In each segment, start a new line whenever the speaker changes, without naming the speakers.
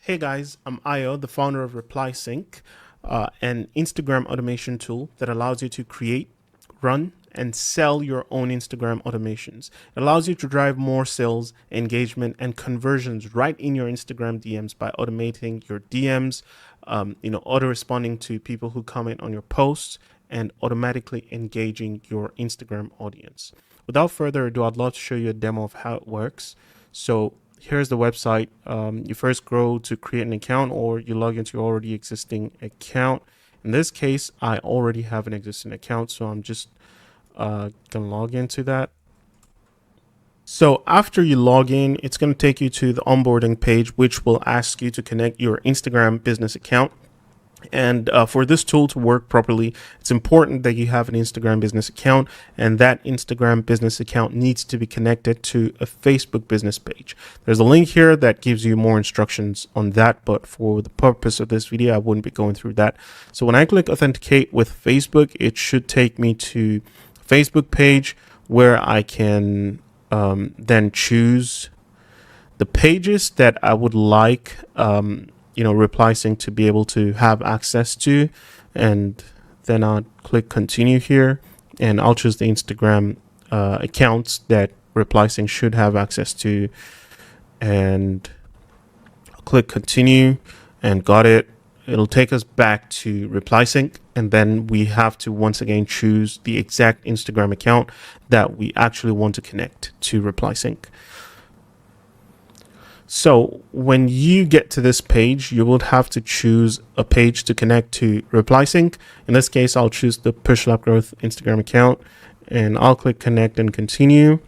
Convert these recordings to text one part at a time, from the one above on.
Hey guys, I'm Ayo, the founder of ReplySync, an Instagram automation tool that allows you to create, run, and sell your own Instagram automations. It allows you to drive more sales, engagement, and conversions right in your Instagram DMs by automating your DMs, auto responding to people who comment on your posts, and automatically engaging your Instagram audience. Without further ado, I'd love to show you a demo of how it works. So here's the website. You first go to create an account, or you log into your already existing account. In this case, I already have an existing account, so I'm just gonna log into that. So after you log in, it's going to take you to the onboarding page, which will ask you to connect your Instagram business account. And for this tool to work properly, it's important that you have an Instagram business account, and that Instagram business account needs to be connected to a Facebook business page. There's a link here that gives you more instructions on that, but for the purpose of this video, I wouldn't be going through that. So when I click authenticate with Facebook, it should take me to a Facebook page where I can then choose the pages that I would like ReplySync to be able to have access to, and then I'll click continue here, and I'll choose the Instagram accounts that ReplySync should have access to, and I'll click continue, and got it. It'll take us back to ReplySync, and then we have to once again choose the exact Instagram account that we actually want to connect to ReplySync. So when you get to this page, you will have to choose a page to connect to ReplySync. In this case, I'll choose the Push Lab Growth Instagram account, and I'll click connect and continue.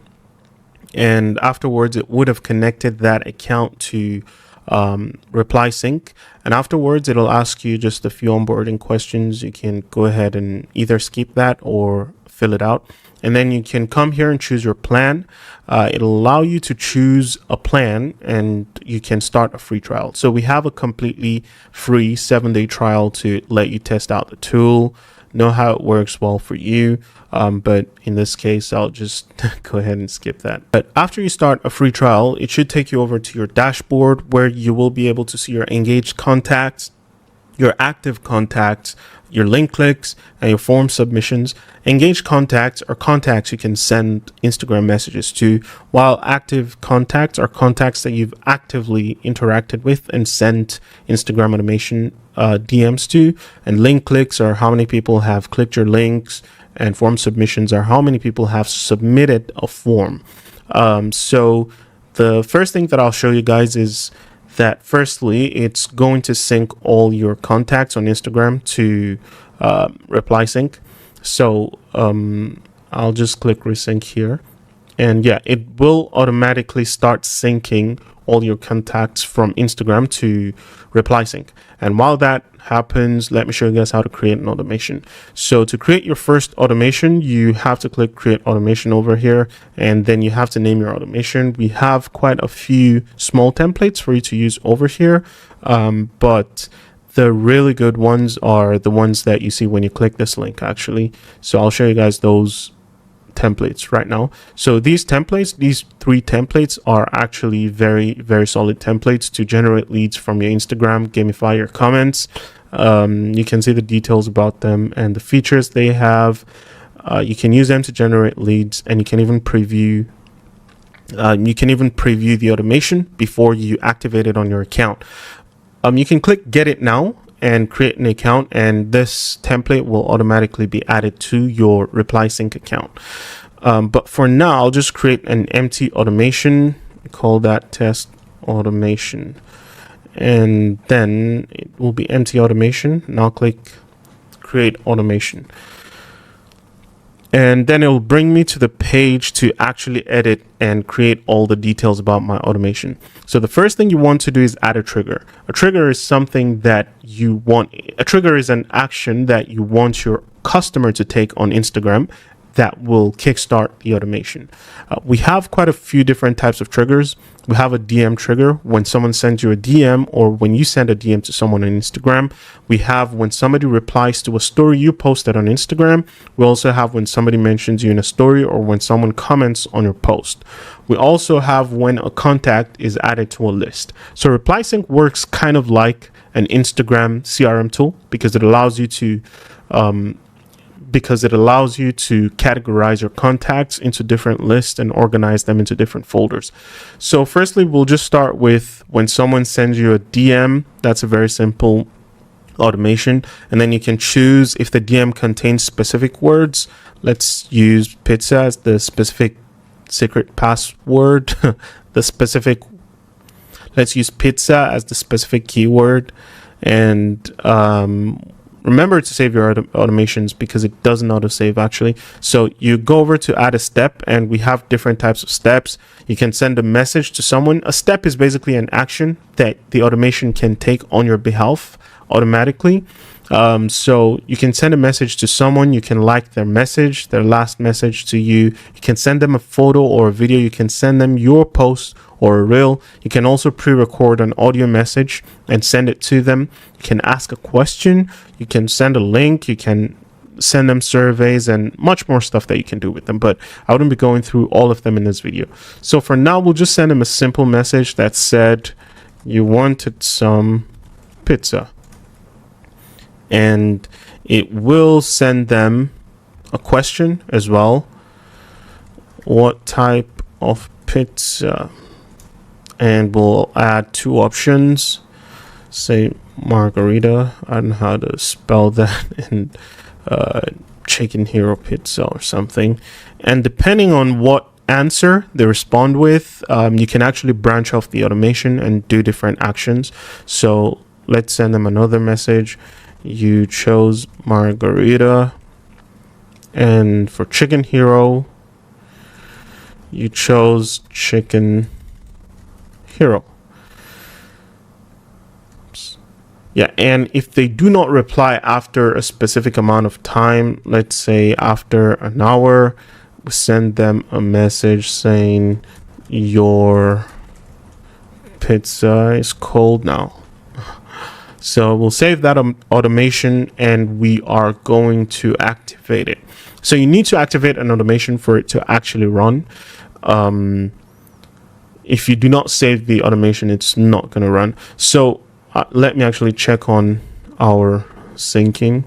And afterwards, it would have connected that account to ReplySync. And afterwards, it'll ask you just a few onboarding questions. You can go ahead and either skip that or fill it out. And then you can come here and choose your plan. It'll allow you to choose a plan, and you can start a free trial. So we have a completely free 7-day trial to let you test out the tool, know how it works well for you. But in this case, I'll just go ahead and skip that. But after you start a free trial, it should take you over to your dashboard, where you will be able to see your engaged contacts, your active contacts, your link clicks, and your form submissions. Engaged contacts are contacts you can send Instagram messages to, while active contacts are contacts that you've actively interacted with and sent Instagram automation DMs to. And link clicks are how many people have clicked your links, and form submissions are how many people have submitted a form. So the first thing that I'll show you guys is that firstly, it's going to sync all your contacts on Instagram to ReplySync. So I'll just click resync here, and yeah, it will automatically start syncing all your contacts from Instagram to ReplySync. And while that happens, let me show you guys how to create an automation. So to create your first automation, you have to click create automation over here, and then you have to name your automation. We have quite a few small templates for you to use over here, but the really good ones are the ones that you see when you click this link, actually. So I'll show you guys those templates right now. So these templates, these 3 templates, are actually very, very solid templates to generate leads from your Instagram, gamify your comments. You can see the details about them and the features they have. You can use them to generate leads, and you can even preview the automation before you activate it on your account. You can click get it now and create an account, and this template will automatically be added to your ReplySync account. But for now, I'll just create an empty automation. We call that test automation, and then it will be empty automation, and I'll click create automation. And then it will bring me to the page to actually edit and create all the details about my automation. So the first thing you want to do is add a trigger. A trigger is something that a trigger is an action that you want your customer to take on Instagram that will kickstart the automation. We have quite a few different types of triggers. We have a DM trigger when someone sends you a DM, or when you send a DM to someone on Instagram. We have when somebody replies to a story you posted on Instagram. We also have when somebody mentions you in a story, or when someone comments on your post. We also have when a contact is added to a list. So ReplySync works kind of like an Instagram CRM tool because it allows you to categorize your contacts into different lists and organize them into different folders. So firstly, we'll just start with when someone sends you a DM. That's a very simple automation. And then you can choose if the DM contains specific words. Let's use pizza as the specific secret password. Let's use pizza as the specific keyword. And remember to save your automations because it doesn't auto-save actually. So you go over to add a step, and we have different types of steps. You can send a message to someone. A step is basically an action that the automation can take on your behalf automatically. So you can send a message to someone. You can like their message, their last message to you. You can send them a photo or a video. You can send them your post or a reel. You can also pre-record an audio message and send it to them. You can ask a question. You can send a link. You can send them surveys and much more stuff that you can do with them, but I wouldn't be going through all of them in this video. So for now, we'll just send them a simple message that said you wanted some pizza, and it will send them a question as well. What type of pizza? And we'll add two options, say margarita. I don't know how to spell that, and chicken hero pizza or something. And depending on what answer they respond with, you can actually branch off the automation and do different actions. So let's send them another message. You chose margarita, and for chicken hero, you chose chicken hero. Yeah, and if they do not reply after a specific amount of time, let's say after an hour, we send them a message saying your pizza is cold now. So we'll save that automation, and we are going to activate it. So you need to activate an automation for it to actually run. If you do not save the automation, it's not going to run. So let me actually check on our syncing.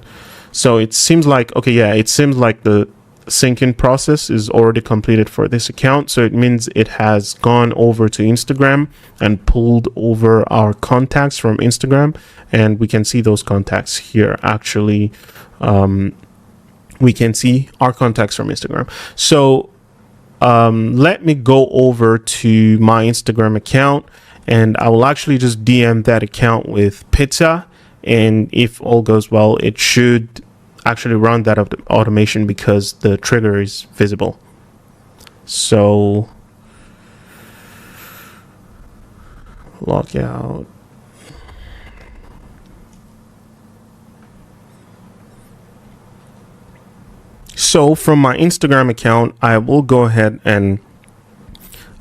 So it seems like, okay, yeah, it seems like the syncing process is already completed for this account. So it means it has gone over to Instagram and pulled over our contacts from Instagram. And we can see those contacts here. Actually, we can see our contacts from Instagram. So let me go over to my Instagram account, and I will actually just DM that account with pizza. And if all goes well, it should actually run that automation because the trigger is visible. So log out. So from my Instagram account, I will go ahead and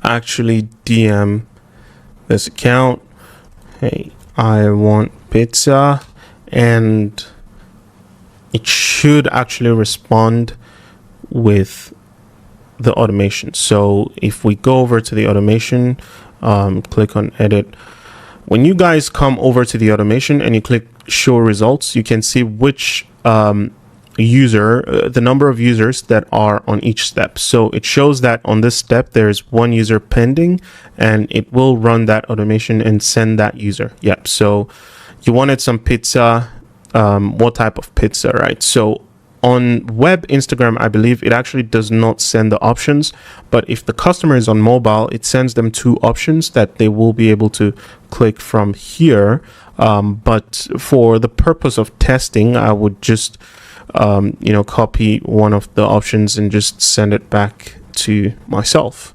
actually DM this account. Hey, I want pizza, and it should actually respond with the automation. So if we go over to the automation, click on edit. When you guys come over to the automation and you click show results, you can see which the number of users that are on each step. So it shows that on this step there's one user pending, and it will run that automation and send that user. Yep. So you wanted some pizza. What type of pizza, right? So on web Instagram, I believe it actually does not send the options, but if the customer is on mobile, it sends them two options that they will be able to click from here. But for the purpose of testing, I would just copy one of the options and just send it back to myself.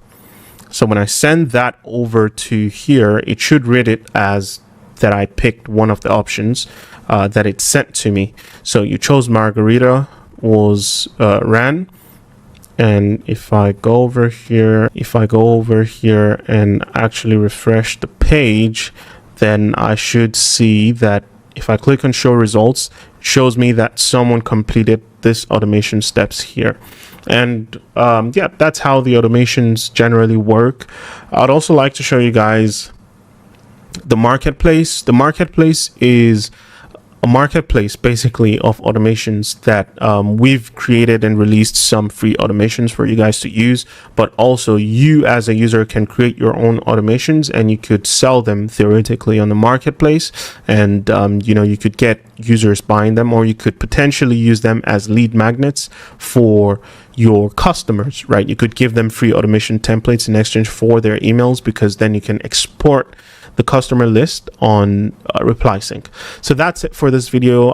So when I send that over to here, it should read it as that I picked one of the options that it sent to me. So you chose margarita was ran, And if I go over here and actually refresh the page, then I should see that if I click on show results, it shows me that someone completed this automation steps here. And yeah, that's how the automations generally work. I'd also like to show you guys the marketplace. The marketplace is a marketplace basically of automations that we've created and released some free automations for you guys to use, but also you as a user can create your own automations and you could sell them theoretically on the marketplace, and you know, you could get users buying them, or you could potentially use them as lead magnets for your customers, right? You could give them free automation templates in exchange for their emails, because then you can export the customer list on ReplySync. So that's it for this video.